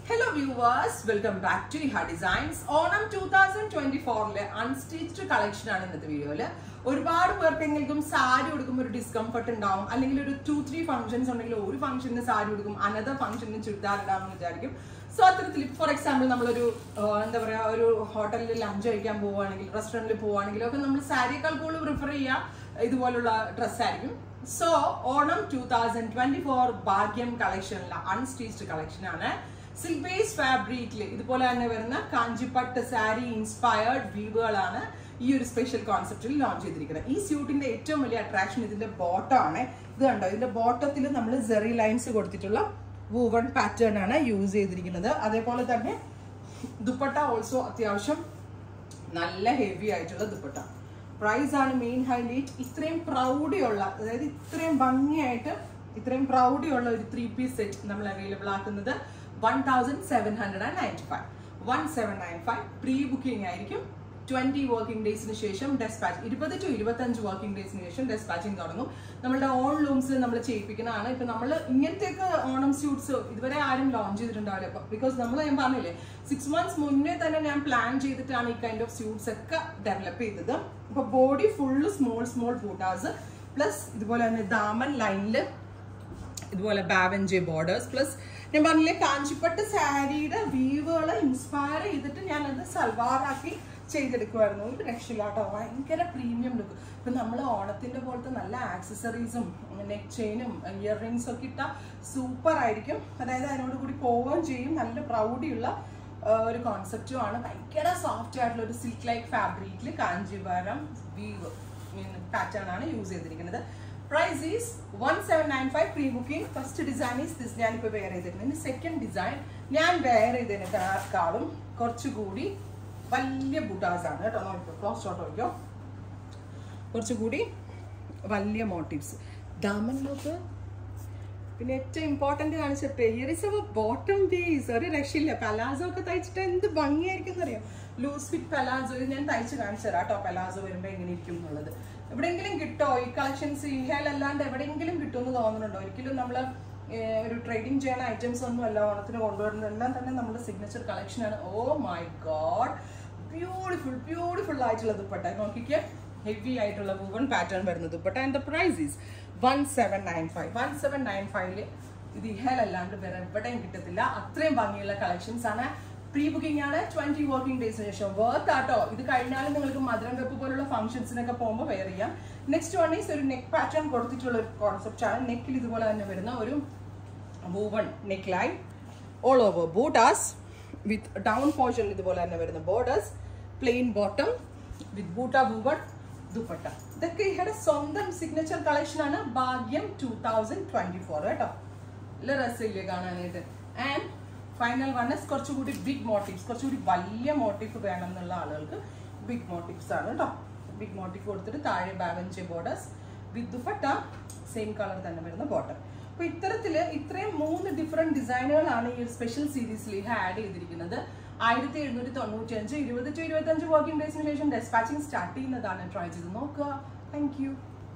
Hello viewers, welcome back to Iha Designs. Onam 2024 unstitched collection ആണ് ഇന്നത്തെ വീഡിയോയിൽ. ഒരുപാട് പേർക്കെങ്കിലും സാരി ഉടുക്കുമ്പോൾ ഒരു ഡിസ്കംഫർട്ട് ഉണ്ടാവും, അല്ലെങ്കിൽ ഒരു 2-3 ഫംഗ്ഷൻസ് ഉണ്ടെങ്കിൽ ഒരു ഫംഗ്ഷന് സാരി ഉടുക്കും, അനദർ ഫംഗ്ഷന് ചുരിദാർ ഇടാമെന്ന് വിചാരിക്കും. സോ അത്തരത്തിൽ ഫോർ എക്സാമ്പിൾ നമ്മളൊരു എന്താ പറയുക, ഒരു ഹോട്ടലിൽ ലഞ്ച് കഴിക്കാൻ പോവുകയാണെങ്കിൽ, റെസ്റ്റോറൻറ്റിൽ പോവുകയാണെങ്കിലും ഒക്കെ നമ്മൾ സാരിയേക്കാൾ കൂടുതൽ പ്രിഫർ ചെയ്യുക ഇതുപോലുള്ള ഡ്രസ്സായിരിക്കും. സോ ഓണം 2024 ഭാഗ്യം കളക്ഷനിലെ അൺസ്റ്റിച്ച്ഡ് കളക്ഷൻ ആണ്. സിൽക്ക് ബേസ് ഫാബ്രിക്കിൽ ഇതുപോലെ തന്നെ വരുന്ന കാഞ്ചിപ്പട്ട് സാരി ഇൻസ്പയർഡ് വീവുകളാണ് ഈ ഒരു സ്പെഷ്യൽ കോൺസെപ്റ്റിൽ ലോഞ്ച് ചെയ്തിരിക്കുന്നത്. ഈ സ്യൂട്ടിന്റെ ഏറ്റവും വലിയ അട്രാക്ഷൻ ഇതിന്റെ ബോട്ടം ആണ്. ഇത് കണ്ടോ, ഇതിന്റെ ബോട്ടത്തിൽ നമ്മൾ സെറി ലൈൻസ് കൊടുത്തിട്ടുള്ള വൂവൺ പാറ്റേൺ ആണ് യൂസ് ചെയ്തിരിക്കുന്നത്. അതേപോലെ തന്നെ ദുപ്പട്ട ഓൾസോ അത്യാവശ്യം നല്ല ഹെവി ആയിട്ടുള്ള ദുപ്പട്ട. പ്രൈസ് ആണ് മെയിൻ ഹൈലൈറ്റ്. ഇത്രയും പ്രൗഡിയുള്ള, അതായത് ഇത്രയും ഭംഗിയായിട്ട് ഇത്രയും പ്രൗഡിയുള്ള ഒരു 3-piece സെറ്റ് നമ്മൾ അവൈലബിൾ ആക്കുന്നത് 1795. 1795 പ്രീ ബുക്കിംഗ് ആയിരിക്കും. 20 വർക്കിംഗ് ഡേയ്സിന് ശേഷം ഡെസ്പാച്ച്, 20 to 25 വർക്കിംഗ് ഡേയ്സിന് ശേഷം ഡെസ്പാച്ചിങ് തുടങ്ങും. നമ്മളുടെ ഓൺ ലൂംസിൽ നമ്മൾ ചെയ്യിപ്പിക്കുന്നതാണ്. ഇപ്പൊ നമ്മൾ ഇങ്ങനത്തെയൊക്കെ ഓണം സ്യൂട്ട്സ് ഇതുവരെ ആരും ലോഞ്ച് ചെയ്തിട്ടുണ്ടാവില്ല. ബിക്കോസ് ഞാൻ പറഞ്ഞില്ലേ, 6 months മുന്നേ തന്നെ ഞാൻ പ്ലാൻ ചെയ്തിട്ടാണ് ഈ കൈൻഡ് ഓഫ് സ്യൂട്ട്സ് ഒക്കെ ഡെവലപ്പ് ചെയ്തത്. ഇപ്പൊ ബോഡി ഫുള്ള് സ്മോൾ ബൂട്ടാസ്, പ്ലസ് ഇതുപോലെ തന്നെ ദാമൻ ലൈനില് ഇതുപോലെ ബാവൻജെ ബോർഡേഴ്സ്, പ്ലസ് ഞാൻ പറഞ്ഞില്ലേ കാഞ്ചിപ്പട്ട് സാരിയുടെ വീവുകളെ ഇൻസ്പയർ ചെയ്തിട്ട് ഞാനത് സൽവാറാക്കി ചെയ്തെടുക്കുമായിരുന്നു. ഒരു രക്ഷയില്ലാട്ടോ, ഭയങ്കര പ്രീമിയം ലുക്ക്. ഇപ്പം നമ്മൾ ഓണത്തിന്റെ പോലത്തെ നല്ല ആക്സസറീസും നെക്ക് ചെയിനും ഇയർ റിങ്സും ഒക്കെ ഇട്ടാൽ സൂപ്പർ ആയിരിക്കും. അതായത് അതിനോട് കൂടി പോവുകയും ചെയ്യും. നല്ല പ്രൗഡിയുള്ള ഒരു കോൺസെപ്റ്റും ആണ്. ഭയങ്കര സോഫ്റ്റ് ആയിട്ടുള്ള ഒരു സിൽക്ക് ലൈക്ക് ഫാബ്രിക്കിൽ കാഞ്ചീപുരം വീവ് പാറ്റേൺ ആണ് യൂസ് ചെയ്തിരിക്കുന്നത്. Price is 1795 pre-booking. First design is this. ഞാനിപ്പോൾ വെയർ ചെയ്തിരിക്കുന്നത്. സെക്കൻഡ് ഡിസൈൻ ഞാൻ വെയർ ചെയ്തതിനേക്കാളും കുറച്ചുകൂടി വലിയ ബൂട്ടാസ് ആണ് കേട്ടോ. നോക്കിയോ, ക്ലോസ് ഷോട്ട് നോക്കിയോ, കുറച്ചുകൂടി വലിയ മോട്ടീവ്സ്. ദാമൻ നോക്ക്. പിന്നെ ഏറ്റവും ഇമ്പോർട്ടൻ്റ് കാണിച്ചിട്ട് here is our bottom base. ഒരു രക്ഷയില്ല. പലാസോ ഒക്കെ തയ്ച്ചിട്ട് എന്ത് ഭംഗിയായിരിക്കും എന്നറിയാം. ലൂസ് ഫിറ്റ് പലാസോ ഇത് ഞാൻ തയ്ച്ച് കാണിച്ചു തരാം കേട്ടോ. പലാസോ വരുമ്പോൾ എങ്ങനെ ഇരിക്കും എന്നുള്ളത്. എവിടെയെങ്കിലും കിട്ടോ ഈ കളക്ഷൻസ്? ഇഹയിൽ അല്ലാണ്ട് എവിടെയെങ്കിലും കിട്ടുമെന്ന് തോന്നുന്നുണ്ടോ? ഒരിക്കലും നമ്മൾ ഒരു ട്രേഡിങ് ചെയ്യുന്ന ഐറ്റംസ് ഒന്നും അല്ല ഓണത്തിന് കൊണ്ടുവരുന്നത്. എല്ലാം തന്നെ നമ്മുടെ സിഗ്നേച്ചർ കളക്ഷനാണ്. ഓ മൈ ഗോഡ്, ബ്യൂട്ടിഫുൾ ആയിട്ടുള്ള ദുപ്പട്ട നോക്കിക്കേ. ഹെവി ആയിട്ടുള്ള വൂവൺ പാറ്റേൺ വരുന്ന dupatta. And the price is 1795. 1795 ഇത് ഇഹയിൽ അല്ലാണ്ട് വേറെ എവിടെയും കിട്ടത്തില്ല. അത്രയും ഭംഗിയുള്ള കളക്ഷൻസ് ആണ്. പ്രീ ബുക്കിംഗ് ആണ്. 20 വർക്കിംഗ് ഡേയ്സിന് ശേഷം വർത്ത് ആട്ടോ. ഇത് കഴിഞ്ഞാലും നിങ്ങൾക്ക് മധുരം വെപ്പ് പോലുള്ള ഫംഗ്ഷൻസിനൊക്കെ പോകുമ്പോൾ വെയർ ചെയ്യാം. നെക്സ്റ്റ് വൺ ഈസ് ഒരു നെക്ക് പാറ്റേൺ കൊടുത്തിട്ടുള്ള ഒരു കോൺസെപ്റ്റ് ആണ്. നെക്കിൽ ഇതുപോലെ തന്നെ വരുന്ന ഒരു woven neck line, all over buttas with down portion ഇതുപോലെ തന്നെ വരുന്ന borders, plain bottom with butta woven dupatta. ഇതൊക്കെ ഇഹയുടെ സ്വന്തം സിഗ്നേച്ചർ കളക്ഷൻ ആണ്. ഭാഗ്യം 2024 കേട്ടോ. നല്ല രസമില്ലേ കാണാനായിട്ട്. ആൻഡ് ഫൈനൽ വൺ ഇസ് കുറച്ചുകൂടി ബിഗ് മോട്ടീവ്സ്. കുറച്ചുകൂടി വലിയ മോട്ടീഫ് വേണം എന്നുള്ള ആളുകൾക്ക് ബിഗ് മോട്ടീവ്സ് ആണ് കേട്ടോ. ബിഗ് മോട്ടീഫ് കൊടുത്തിട്ട് താഴെ ബാവൻജെ borders with dupatta same colour തന്നെ വരുന്ന ബോട്ടം. അപ്പോൾ ഇത്തരത്തില് ഇത്രയും 3 ഡിഫറെന്റ് ഡിസൈനുകളാണ് ഈ ഒരു സ്പെഷ്യൽ സീരീസിൽ ആഡ് ചെയ്തിരിക്കുന്നത്. 1795 20 to 25 വർക്കിംഗ് ഡേയ്സിന് ശേഷം ഡെസ്പാച്ചിങ് സ്റ്റാർട്ട് ചെയ്യുന്നതാണ്. ട്രൈ ചെയ്ത് നോക്കുക. Thank you.